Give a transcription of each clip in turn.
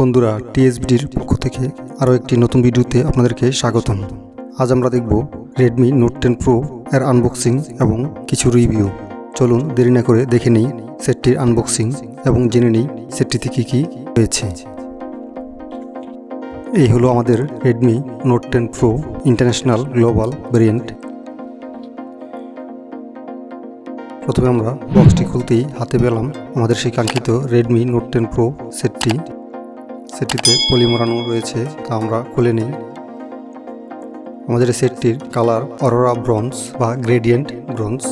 বন্ধুরা, টিএসবিডির পক্ষ থেকে আরও একটি নতুন ভিডিওতে আপনাদেরকে স্বাগতম। আজ আমরা দেখব রেডমি নোট 10 প্রো এর আনবক্সিং এবং কিছু রিভিউ। চলুন দেরি না করে দেখে নিই সেটটির আনবক্সিং এবং জেনে নিই সেটটিতে কী কী রয়েছে। এই হলো আমাদের Redmi note 10 pro international global variant. প্রথমে আমরা বক্সটি খুলতেই হাতে পেলাম আমাদের সেই কাঙ্ক্ষিত রেডমি নোট 10 প্রো সেটটিতে পলি মোড়ানো রয়েছে, তা আমরা খুলে নিই। আমাদের সেটটির কালার অরোরা ব্রোঞ্জ বা গ্রেডিয়েন্ট ব্রোঞ্জ।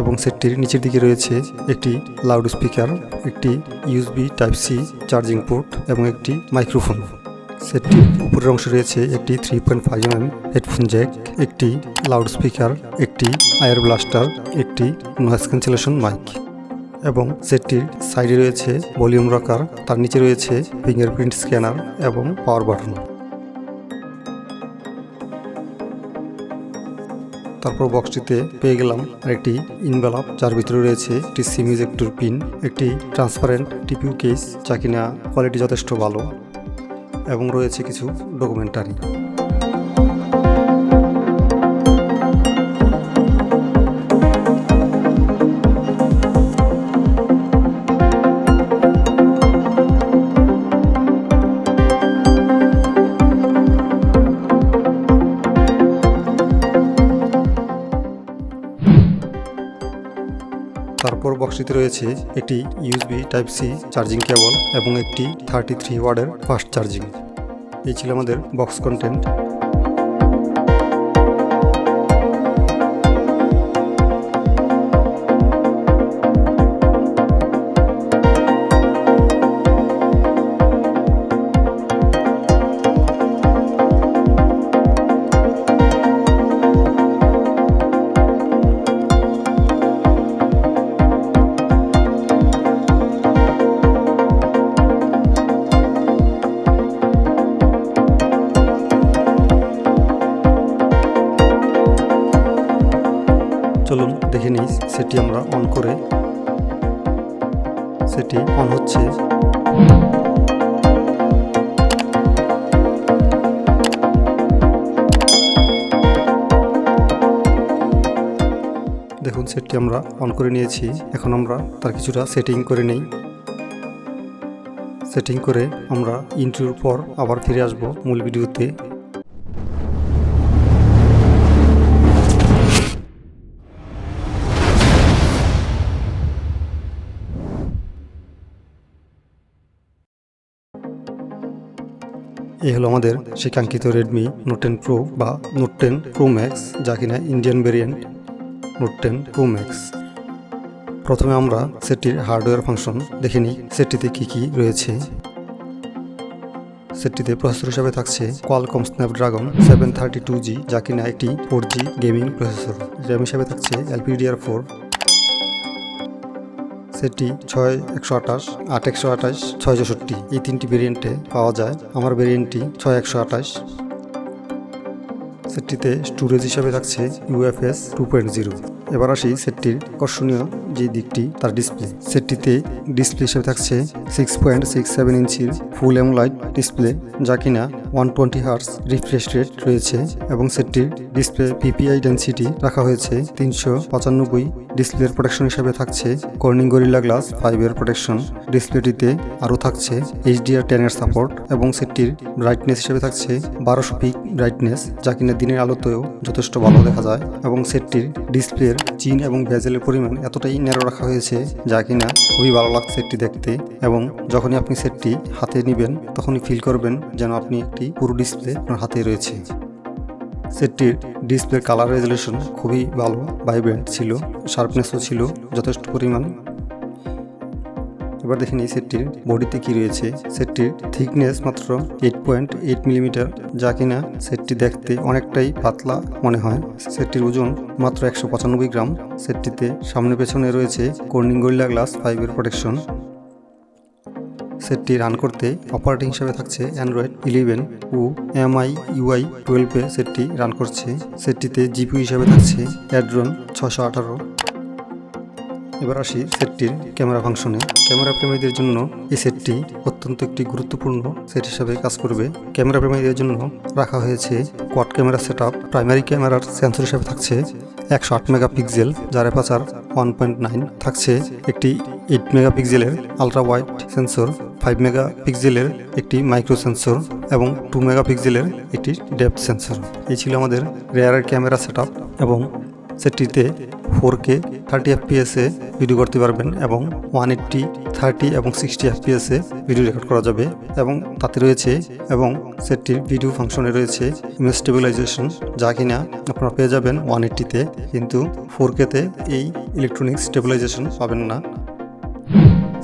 এবং সেটটির নিচের দিকে রয়েছে একটি লাউড স্পিকার, একটি USB type C charging port এবং একটি মাইক্রোফোন। সেটটির উপরের অংশে রয়েছে একটি 3.5mm হেডফোন জ্যাক, একটি লাউড স্পিকার, একটি আয়ার ব্লাস্টার, একটি নয়েজ ক্যান্সেলেশন মাইক এবং সেটটির সাইডে রয়েছে ভলিউম রকার। তার নিচে রয়েছে ফিঙ্গারপ্রিন্ট স্ক্যানার এবং পাওয়ার বাটন। তারপর বক্সটিতে পেয়ে গেলাম আরেকটি ইনভেলপ, যার ভিতরে রয়েছে একটি সিম ইজেক্টর পিন, একটি ট্রান্সপারেন্ট টিপিউ কেস, যা কিনা কোয়ালিটি যথেষ্ট ভালো, এবং রয়েছে কিছু ডকুমেন্টারি। তারপর বক্সটিতে রয়েছে একটি USB type C charging cable এবং একটি 33 ওয়াটের ফাস্ট চার্জিং। এই ছিল আমাদের বক্স কন্টেন্ট। চলুন দেখে নিই সেটি আমরা অন করে। সেটি অন হচ্ছে। দেখুন, সেটটি আমরা অন করে নিয়েছি। এখন আমরা তার কিছুটা সেটিং করে নেই। সেটিং করে আমরা ইন্ট্রোর পর আবার ফিরে আসব মূল ভিডিওতে। এই হলো আমাদের সেই কাঙ্ক্ষিত রেডমি নোট 10 প্রো বা নোট 10 প্রো ম্যাক্স, যা কিনা Indian variant note 10 pro max. প্রথমে আমরা সেটটির হার্ডওয়্যার ফাংশন দেখে নিই সেটটিতে কী কী রয়েছে। সেটটিতে প্রসেসর হিসাবে থাকছে কোয়ালকম স্ন্যাপড্রাগন 732G, যা কিনা একটি 4G গেমিং প্রসেসর। র্যাম হিসাবে থাকছে LPDDR4। সেটটি 6/128, 8/128, 6/64 এই তিনটি ভেরিয়েন্টে পাওয়া যায়। আমার ভেরিয়েন্টটি 6/128। সেটটিতে স্টোরেজ হিসাবে থাকছে UFS 2.0। এবার আসি সেটটির আকর্ষণীয় যে দিকটি, তার ডিসপ্লে। সেটটিতে ডিসপ্লে হিসাবে থাকছে 6.67 ইঞ্চির ফুল অ্যামোলেড ডিসপ্লে, যা কিনা 120 হার্টজ রিফ্রেশ রেট রয়েছে এবং সেটটির ডিসপ্লে PPI ডেন্সিটি রাখা হয়েছে 395। ডিসপ্লের প্রোটেকশন হিসাবে থাকছে কর্নিং গরিলা গ্লাস 5 এর প্রোটেকশন। ডিসপ্লেটিতে আরও থাকছে HDR10 এর সাপোর্ট এবং সেটটির ব্রাইটনেস হিসেবে থাকছে 1200 পিক ব্রাইটনেস, যা কিনা দিনের আলোতেও যথেষ্ট ভালো দেখা যায়। এবং সেটটির ডিসপ্লের চিন এবং বেজেলের পরিমাণ এতটাই ন্যারো রাখা হয়েছে, যা কিনা খুবই ভালো লাগছে সেটটি দেখতে। এবং যখনই আপনি সেটটি হাতে নেবেন তখনই ফিল করবেন যেন আপনি একটি পুরো ডিসপ্লে আপনার হাতে রয়েছে। সেটটির ডিসপ্লের কালার রেজলিউশন খুবই ভালো, ভাইব্রেন্ট ছিল, শার্পনেসও ছিল যথেষ্ট পরিমাণ। এবার দেখে নিই সেটটির বডিতে কি রয়েছে। সেটটির থিকনেস মাত্র 8.8 মিলিমিটার, যা কিনা সেটটি দেখতে অনেকটাই পাতলা মনে হয়। সেটটির ওজন মাত্র 195 গ্রাম। সেটটিতে সামনে পেছনে রয়েছে কর্নিং গরিলা গ্লাস 5 এর প্রোটেকশন। সেটটি রান করতে অপারেটিং হিসেবে থাকছে অ্যান্ড্রয়েড 11 ও MI UI 12 সেটটি রান করছে। সেটটিতে জিপিইউ হিসেবে থাকছে অ্যাড্রন 618। এবার আসি সেটটির ক্যামেরা ফাংশনে। ক্যামেরা প্রেমীদের জন্য এই সেটটি অত্যন্ত একটি গুরুত্বপূর্ণ সেট হিসেবে কাজ করবে। ক্যামেরা প্রেমীদের জন্য রাখা হয়েছে কোয়াড ক্যামেরা সেটআপ। প্রাইমারি ক্যামেরার সেন্সর হিসেবে থাকছে 108 মেগাপিক্সেল, যার অ্যাপারচার 1.9 থাকছে। একটি 8 মেগাপিক্সেলের আলট্রা ওয়াইড সেন্সর, 5 মেগাপিক্সেলের একটি মাইক্রো সেন্সর এবং 2 মেগাপিক্সেলের একটি ডেপথ সেন্সর। এই ছিল আমাদের রেয়ারের ক্যামেরা সেটআপ। এবং সেটটিতে 4K 30 FPS এ ভিডিও করতে পারবেন এবং 180, 30 এবং 60 FPS এ ভিডিও রেকর্ড করা যাবে। এবং তাতে রয়েছে এবং সেটটির ভিডিও ফাংশনে রয়েছে ইমেজ স্টেবিলাইজেশন, যা কিনা আপনারা পেয়ে যাবেন 180-তে, কিন্তু 4K তে এই ইলেকট্রনিক স্টেবিলাইজেশন পাবেন না।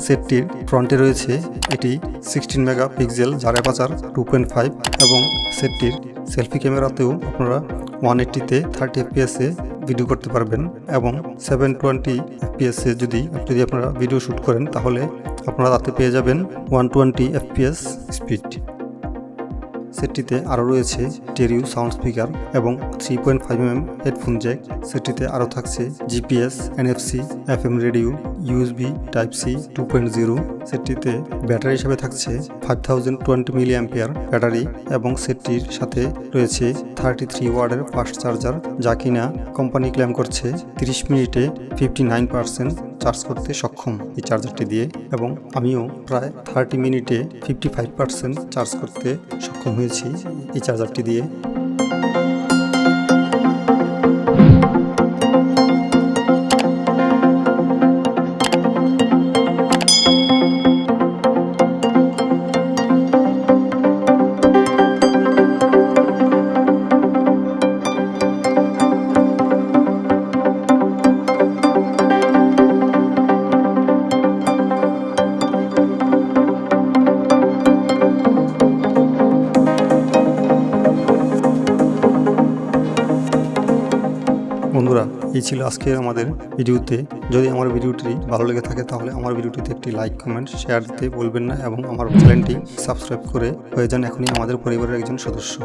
সেটটির ফ্রন্টে রয়েছে এটি 16 মেগাপিক্সেল, যার অ্যাপারচার 2.5 এবং সেটটির সেলফি ক্যামেরাতেও আপনারা 180-তে 30 FPS এ ভিডিও করতে পারবেন এবং 720 FPS এ যদি আপনারা ভিডিও শ্যুট করেন তাহলে আপনারা তাতে পেয়ে যাবেন 120 FPS স্পিড। সেটটিতে আরও রয়েছে স্টেরিও সাউন্ড স্পিকার এবং 3.5mm হেডফোন জ্যাক। সেটটিতে আরও থাকছে GPS, NFC, FM radio, USB Type-C 2.0। সেটটিতে ব্যাটারি হিসেবে থাকছে 5020 mAh ব্যাটারি এবং সেটটির সাথে রয়েছে 33 ওয়াটের ফাস্ট চার্জার, যা কিনা কোম্পানি ক্লেম করছে 30 মিনিটে 59% চার্জ করতে সক্ষম এই চার্জারটি দিয়ে। এবং আমিও প্রায় 30 মিনিটে 55% চার্জ করতে সক্ষম হয়েছি এই চার্জারটি দিয়ে। বন্ধুরা, এই ছিল আজকের আমাদের ভিডিওতে। যদি আমার ভিডিওটি ভালো লেগে থাকে তাহলে আমার ভিডিওটিতে একটি লাইক, কমেন্ট, শেয়ার দিতে বলবেন না এবং আমার চ্যানেলটি সাবস্ক্রাইব করে হয়ে যান এখনই আমাদের পরিবারের একজন সদস্য।